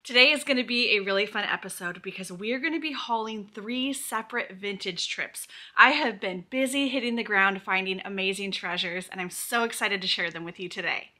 Today is going to be a really fun episode because we're going to be hauling 3 separate vintage trips. I have been busy hitting the ground finding amazing treasures, and I'm so excited to share them with you today.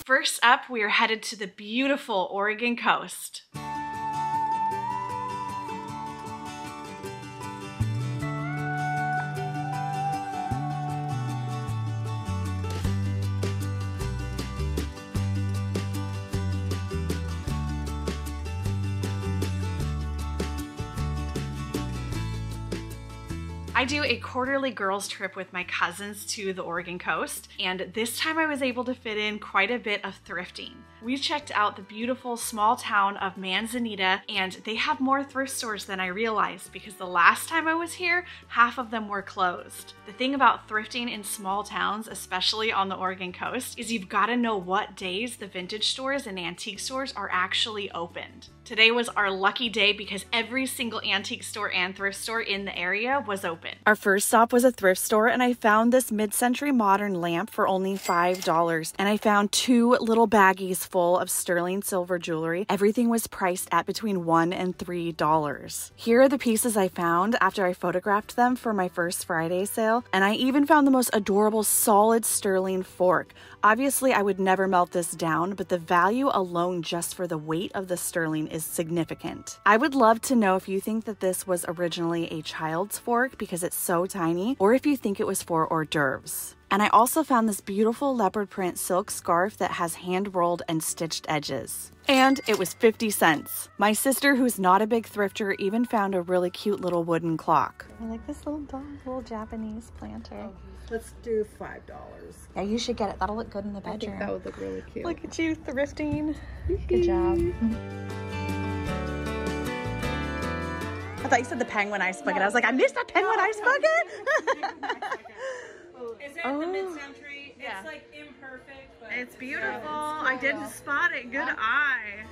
First up, we are headed to the beautiful Oregon coast. I do a quarterly girls trip with my cousins to the Oregon coast, and this time I was able to fit in quite a bit of thrifting. We checked out the beautiful small town of Manzanita, and they have more thrift stores than I realized because the last time I was here, half of them were closed. The thing about thrifting in small towns, especially on the Oregon coast, is you've got to know what days the vintage stores and antique stores are actually opened. Today was our lucky day because every single antique store and thrift store in the area was open. Our first stop was a thrift store, and I found this mid-century modern lamp for only $5. And I found 2 little baggies full of sterling silver jewelry. Everything was priced at between $1 and $3. Here are the pieces I found after I photographed them for my first Friday sale. And I even found the most adorable solid sterling fork. Obviously, I would never melt this down, but the value alone just for the weight of the sterling is significant. I would love to know if you think that this was originally a child's fork because it's so tiny, or if you think it was for hors d'oeuvres. And I also found this beautiful leopard print silk scarf that has hand-rolled and stitched edges. And it was 50 cents. My sister, who's not a big thrifter, even found a really cute little wooden clock. I like this little dog, little Japanese planter. Let's do $5. Yeah, you should get it. That'll look good in the bedroom. I think that would look really cute. Look at you thrifting. Good job. I thought you said the penguin ice bucket. I was like, I missed that penguin ice bucket. Is it the mid-century? Yeah. It's like imperfect, but it's beautiful. Yeah, it's cool. I didn't spot it. Good eye.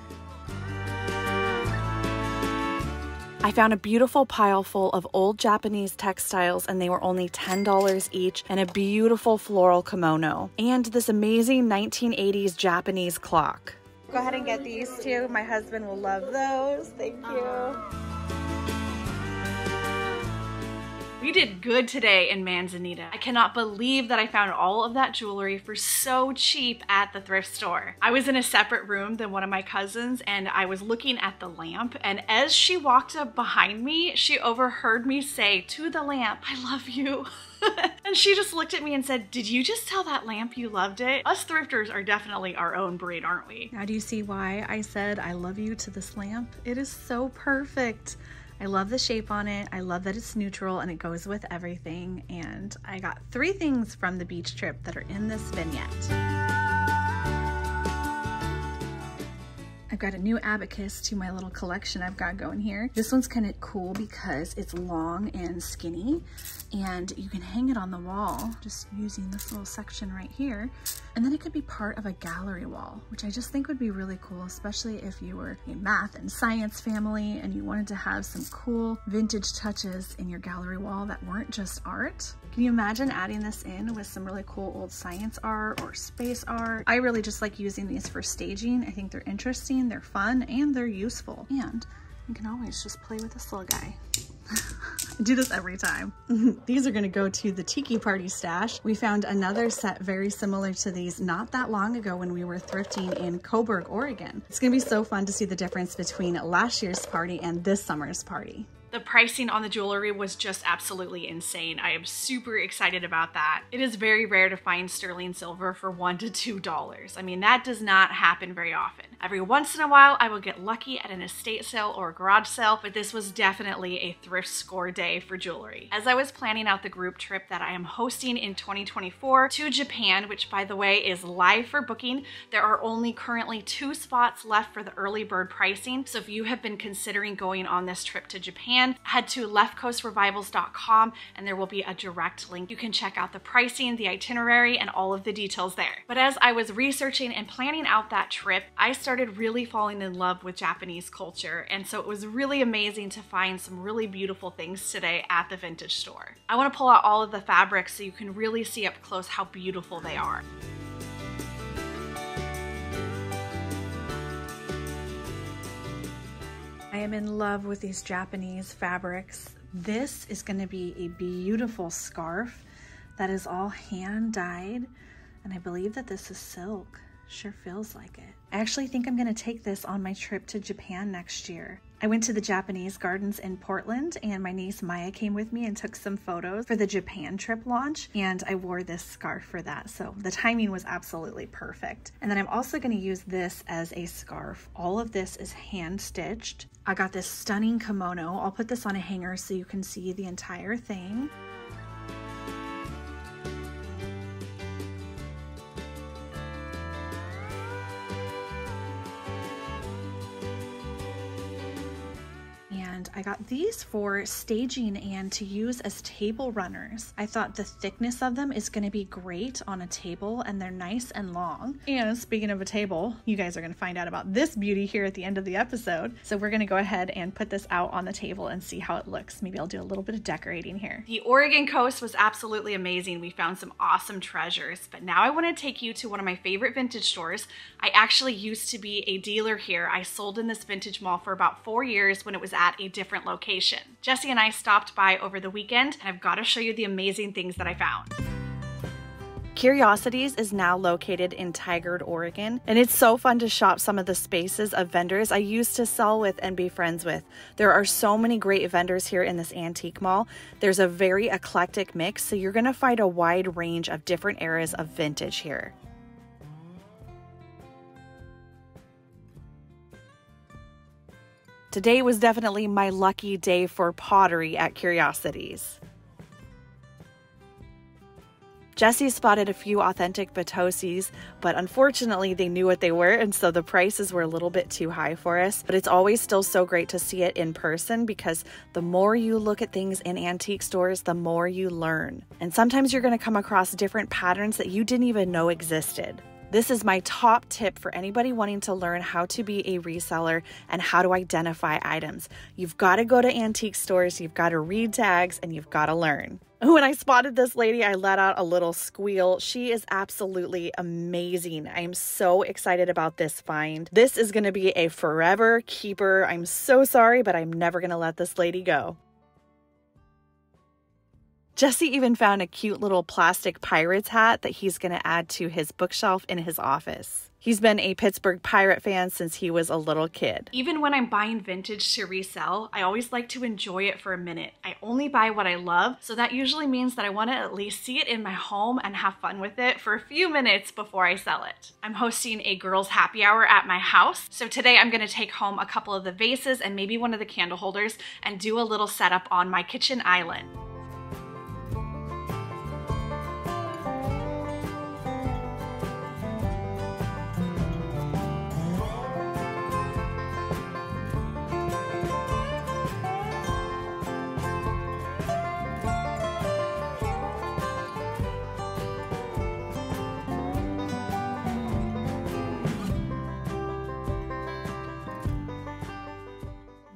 I found a beautiful pile full of old Japanese textiles, and they were only $10 each, and a beautiful floral kimono, and this amazing 1980s Japanese clock. Go ahead and get these 2. My husband will love those. Thank you. We did good today in Manzanita. I cannot believe that I found all of that jewelry for so cheap at the thrift store. I was in a separate room than one of my cousins, and I was looking at the lamp, and as she walked up behind me, she overheard me say to the lamp, "I love you." And she just looked at me and said, "Did you just tell that lamp you loved it?" Us thrifters are definitely our own breed, aren't we? Now do you see why I said I love you to this lamp? It is so perfect. I love the shape on it. I love that it's neutral and it goes with everything. And I got 3 things from the beach trip that are in this vignette. I've got a new abacus to my little collection I've got going here. This one's kind of cool because it's long and skinny, and you can hang it on the wall just using this little section right here. And then it could be part of a gallery wall, which I just think would be really cool, especially if you were a math and science family and you wanted to have some cool vintage touches in your gallery wall that weren't just art. Can you imagine adding this in with some really cool old science art or space art? I really just like using these for staging. I think they're interesting, they're fun, and they're useful. And you can always just play with this little guy. I do this every time. These are gonna go to the Tiki Party stash. We found another set very similar to these not that long ago when we were thrifting in Coburg, Oregon. It's gonna be so fun to see the difference between last year's party and this summer's party. The pricing on the jewelry was just absolutely insane. I am super excited about that. It is very rare to find sterling silver for $1 to $2. I mean, that does not happen very often. Every once in a while, I will get lucky at an estate sale or a garage sale, but this was definitely a thrift score day for jewelry. As I was planning out the group trip that I am hosting in 2024 to Japan, which by the way is live for booking, there are only currently 2 spots left for the early bird pricing. So if you have been considering going on this trip to Japan, head to leftcoastrevivals.com and there will be a direct link. You can check out the pricing, the itinerary, and all of the details there. But as I was researching and planning out that trip, I started really falling in love with Japanese culture, and so it was really amazing to find some really beautiful things today at the vintage store. I want to pull out all of the fabrics so you can really see up close how beautiful they are. I am in love with these Japanese fabrics. This is going to be a beautiful scarf that is all hand dyed, and I believe that this is silk. Sure feels like it. I actually think I'm going to take this on my trip to Japan next year. I went to the Japanese gardens in Portland, and my niece Maya came with me and took some photos for the Japan trip launch, and I wore this scarf for that, so the timing was absolutely perfect. And then I'm also going to use this as a scarf. All of this is hand stitched. I got this stunning kimono. I'll put this on a hanger so you can see the entire thing. I got these for staging and to use as table runners. I thought the thickness of them is going to be great on a table, and they're nice and long. And speaking of a table, you guys are going to find out about this beauty here at the end of the episode. So we're going to go ahead and put this out on the table and see how it looks. Maybe I'll do a little bit of decorating here. The Oregon coast was absolutely amazing. We found some awesome treasures, but now I want to take you to one of my favorite vintage stores. I actually used to be a dealer here. I sold in this vintage mall for about 4 years when it was at a different location. Jesse and I stopped by over the weekend, and I've got to show you the amazing things that I found. Curiosities is now located in Tigard, Oregon, and it's so fun to shop some of the spaces of vendors I used to sell with and be friends with. There are so many great vendors here in this antique mall. There's a very eclectic mix, so you're going to find a wide range of different eras of vintage here. Today was definitely my lucky day for pottery at Curiosities. Jesse spotted a few authentic Batosies, but unfortunately they knew what they were, and so the prices were a little bit too high for us. But it's always still so great to see it in person, because the more you look at things in antique stores, the more you learn. And sometimes you're going to come across different patterns that you didn't even know existed. This is my top tip for anybody wanting to learn how to be a reseller and how to identify items. You've got to go to antique stores, you've got to read tags, and you've got to learn. When I spotted this lady, I let out a little squeal. She is absolutely amazing. I am so excited about this find. This is going to be a forever keeper. I'm so sorry, but I'm never going to let this lady go. Jesse even found a cute little plastic Pirates hat that he's going to add to his bookshelf in his office. He's been a Pittsburgh Pirate fan since he was a little kid. Even when I'm buying vintage to resell, I always like to enjoy it for a minute. I only buy what I love, so that usually means that I want to at least see it in my home and have fun with it for a few minutes before I sell it. I'm hosting a girls' happy hour at my house, so today I'm going to take home a couple of the vases and maybe one of the candle holders and do a little setup on my kitchen island.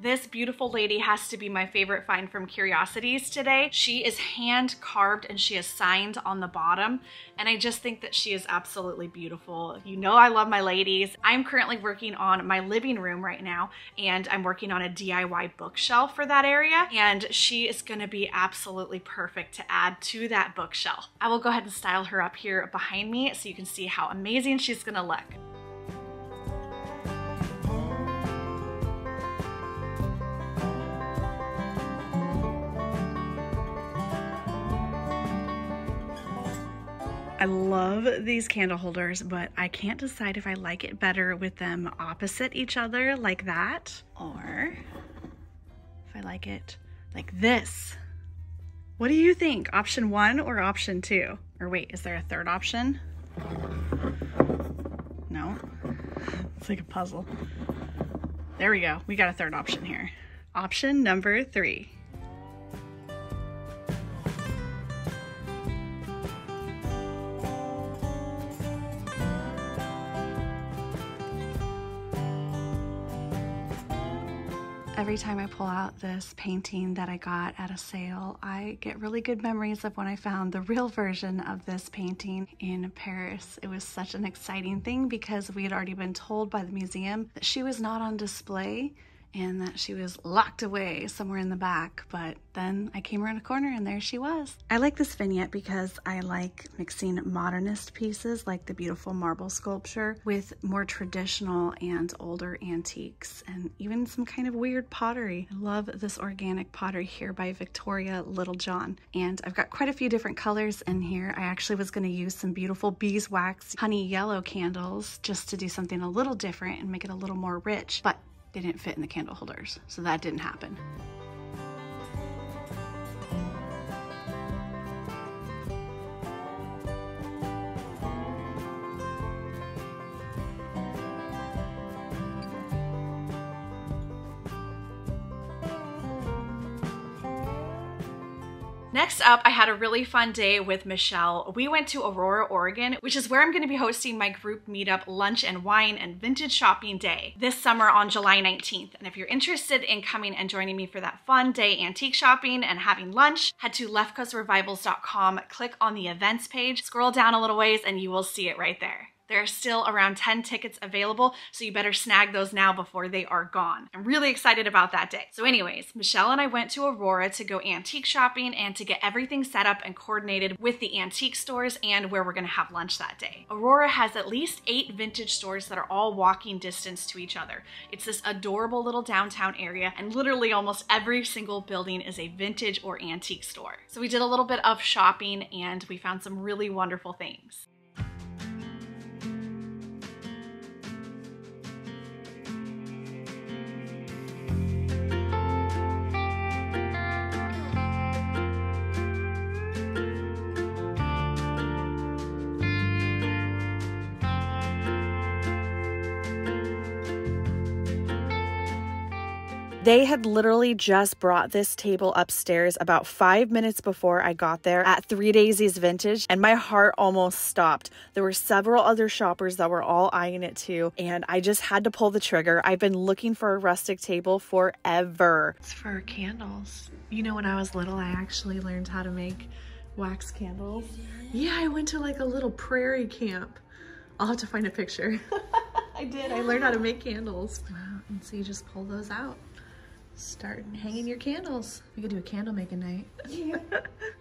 This beautiful lady has to be my favorite find from Curiosities today. She is hand carved and she is signed on the bottom, and I just think that she is absolutely beautiful. You know I love my ladies. I'm currently working on my living room right now, and I'm working on a DIY bookshelf for that area, and she is going to be absolutely perfect to add to that bookshelf. I will go ahead and style her up here behind me so you can see how amazing she's going to look. I love these candle holders, but I can't decide if I like it better with them opposite each other like that, or if I like it like this. What do you think? Option 1 or option 2? Or wait, is there a third option? No, it's like a puzzle. There we go. We got a third option here. Option number 3. Every time I pull out this painting that I got at a sale, I get really good memories of when I found the real version of this painting in Paris. It was such an exciting thing because we had already been told by the museum that she was not on display and that she was locked away somewhere in the back, but then I came around a corner and there she was. I like this vignette because I like mixing modernist pieces like the beautiful marble sculpture with more traditional and older antiques and even some kind of weird pottery. I love this organic pottery here by Victoria Littlejohn, and I've got quite a few different colors in here. I actually was going to use some beautiful beeswax honey yellow candles just to do something a little different and make it a little more rich, but they didn't fit in the candle holders, so that didn't happen. Next up, I had a really fun day with Michelle. We went to Aurora, Oregon, which is where I'm going to be hosting my group meetup, lunch and wine and vintage shopping day this summer on July 19th. And if you're interested in coming and joining me for that fun day antique shopping and having lunch, head to leftcoastrevivals.com, click on the events page, scroll down a little ways, and you will see it right there. There are still around 10 tickets available, so you better snag those now before they are gone. I'm really excited about that day. So anyways, Michelle and I went to Aurora to go antique shopping and to get everything set up and coordinated with the antique stores and where we're gonna have lunch that day. Aurora has at least 8 vintage stores that are all walking distance to each other. It's this adorable little downtown area, and literally almost every single building is a vintage or antique store. So we did a little bit of shopping and we found some really wonderful things. They had literally just brought this table upstairs about 5 minutes before I got there at 3 Daisies Vintage, and my heart almost stopped. There were several other shoppers that were all eyeing it too, and I just had to pull the trigger. I've been looking for a rustic table forever. It's for candles. You know, when I was little, I actually learned how to make wax candles. Yeah, I went to like a little prairie camp. I'll have to find a picture. I did. I learned how to make candles. Wow, and so you just pull those out. Start hanging your candles. We could do a candle making night. Yeah.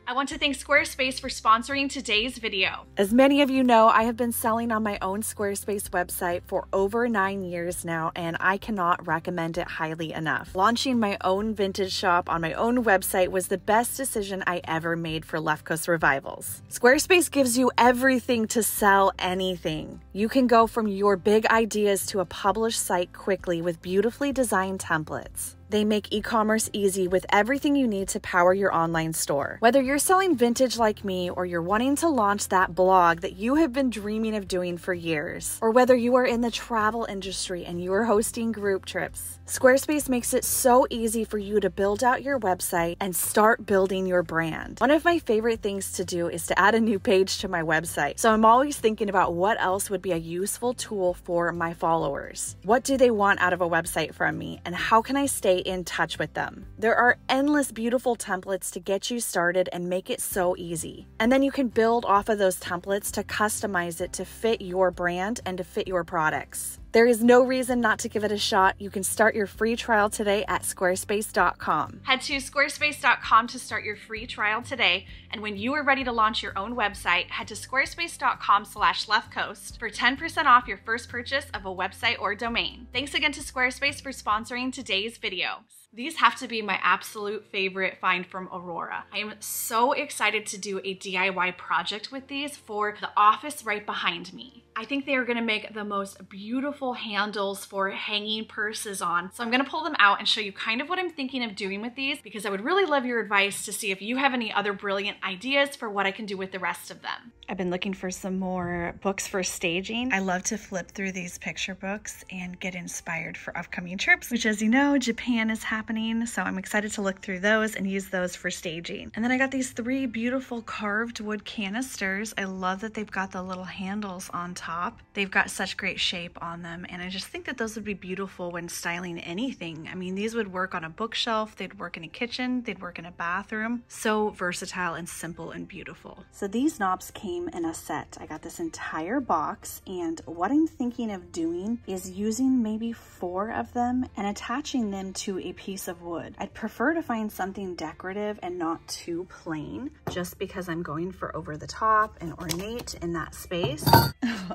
I want to thank Squarespace for sponsoring today's video. As many of you know, I have been selling on my own Squarespace website for over 9 years now, and I cannot recommend it highly enough. Launching my own vintage shop on my own website was the best decision I ever made for Left Coast Revivals. Squarespace gives you everything to sell anything. You can go from your big ideas to a published site quickly with beautifully designed templates. They make e-commerce easy with everything you need to power your online store. Whether you're selling vintage like me, or you're wanting to launch that blog that you have been dreaming of doing for years, or whether you are in the travel industry and you are hosting group trips, Squarespace makes it so easy for you to build out your website and start building your brand. One of my favorite things to do is to add a new page to my website. So I'm always thinking about what else would be a useful tool for my followers. What do they want out of a website from me, and how can I stay in touch with them? There are endless beautiful templates to get you started and make it so easy. And then you can build off of those templates to customize it to fit your brand and to fit your products. There is no reason not to give it a shot. You can start your free trial today at squarespace.com. Head to squarespace.com to start your free trial today. And when you are ready to launch your own website, head to squarespace.com/leftcoast for 10% off your first purchase of a website or domain. Thanks again to Squarespace for sponsoring today's video. These have to be my absolute favorite find from Aurora. I am so excited to do a DIY project with these for the office right behind me. I think they are gonna make the most beautiful handles for hanging purses on. So I'm gonna pull them out and show you kind of what I'm thinking of doing with these, because I would really love your advice to see if you have any other brilliant ideas for what I can do with the rest of them. I've been looking for some more books for staging. I love to flip through these picture books and get inspired for upcoming trips, which, as you know, Japan is happening. So I'm excited to look through those and use those for staging. And then I got these 3 beautiful carved wood canisters. I love that they've got the little handles on top. They've got such great shape on them, and I just think that those would be beautiful when styling anything. I mean, these would work on a bookshelf, they'd work in a kitchen, they'd work in a bathroom. So versatile and simple and beautiful. So these knobs came in a set. I got this entire box, and what I'm thinking of doing is using maybe 4 of them and attaching them to a piece of wood. I'd prefer to find something decorative and not too plain, just because I'm going for over the top and ornate in that space.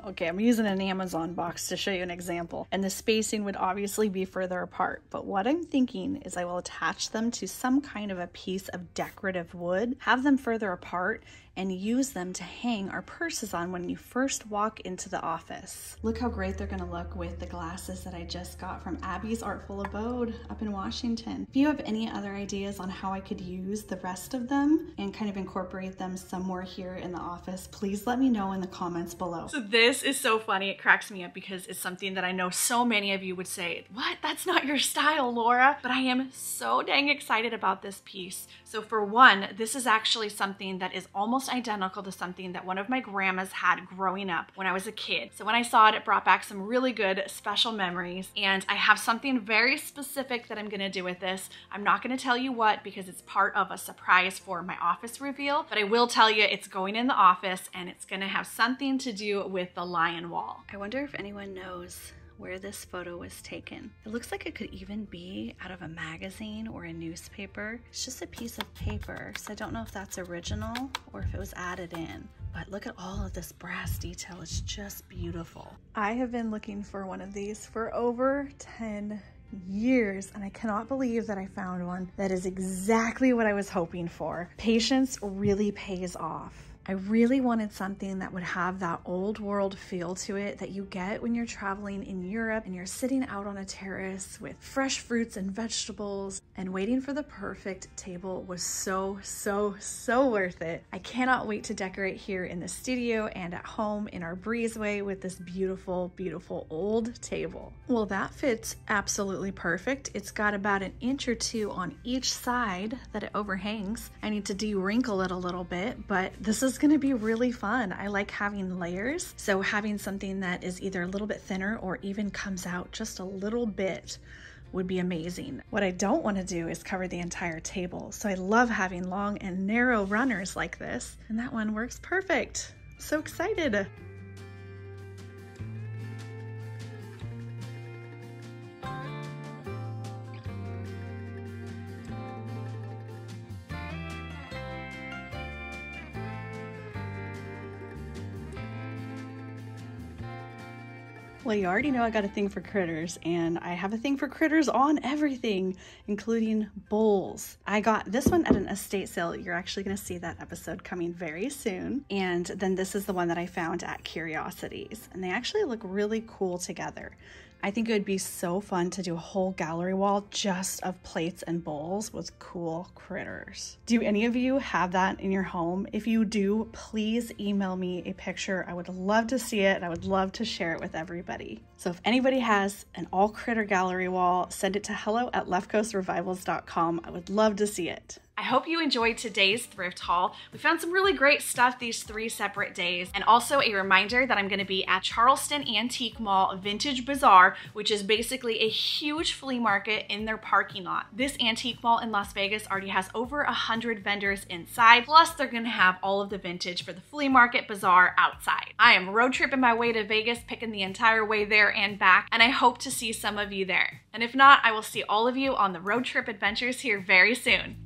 Okay, I'm using an Amazon box to show you an example, and the spacing would obviously be further apart, but what I'm thinking is I will attach them to some kind of a piece of decorative wood, have them further apart, and use them to hang our purses on when you first walk into the office. Look how great they're gonna look with the glasses that I just got from Abby's Artful Abode up in Washington. If you have any other ideas on how I could use the rest of them and kind of incorporate them somewhere here in the office, please let me know in the comments below. So this is so funny, it cracks me up because it's something that I know so many of you would say, what? That's not your style, Laura. But I am so dang excited about this piece. So for one, this is actually something that is almost identical to something that one of my grandmas had growing up when I was a kid. So when I saw it, it brought back some really good special memories, and I have something very specific that I'm gonna do with this. I'm not gonna tell you what because it's part of a surprise for my office reveal, but I will tell you it's going in the office and it's gonna have something to do with the lion wall. I wonder if anyone knows where this photo was taken. It looks like it could even be out of a magazine or a newspaper. It's just a piece of paper, so I don't know if that's original or if it was added in. But look at all of this brass detail. It's just beautiful. I have been looking for one of these for over 10 years, and I cannot believe that I found one that is exactly what I was hoping for. Patience really pays off. I really wanted something that would have that old world feel to it that you get when you're traveling in Europe and you're sitting out on a terrace with fresh fruits and vegetables, and waiting for the perfect table was so worth it. I cannot wait to decorate here in the studio and at home in our breezeway with this beautiful old table. Well, that fits absolutely perfect. It's got about 1 inch or 2 on each side that it overhangs. I need to de-wrinkle it a little bit, but this is going to be really fun. I like having layers, so having something that is either a little bit thinner or even comes out just a little bit would be amazing. What I don't want to do is cover the entire table, so I love having long and narrow runners like this, and that one works perfect. So excited. Well, you already know I got a thing for critters, and I have a thing for critters on everything, including bowls. I got this one at an estate sale. You're actually going to see that episode coming very soon. And then this is the one that I found at Curiosities, and they actually look really cool together. I think it would be so fun to do a whole gallery wall just of plates and bowls with cool critters. Do any of you have that in your home? If you do, please email me a picture. I would love to see it, and I would love to share it with everybody. So if anybody has an all critter gallery wall, send it to hello@leftcoastrevivals.com. I would love to see it. I hope you enjoyed today's thrift haul. We found some really great stuff these 3 separate days, and also a reminder that I'm going to be at Charleston Antique Mall Vintage Bazaar, which is basically a huge flea market in their parking lot. This antique mall in Las Vegas already has over 100 vendors inside, plus they're going to have all of the vintage for the flea market bazaar outside. I am road tripping my way to Vegas, picking the entire way there and back, and I hope to see some of you there. And if not, I will see all of you on the road trip adventures here very soon.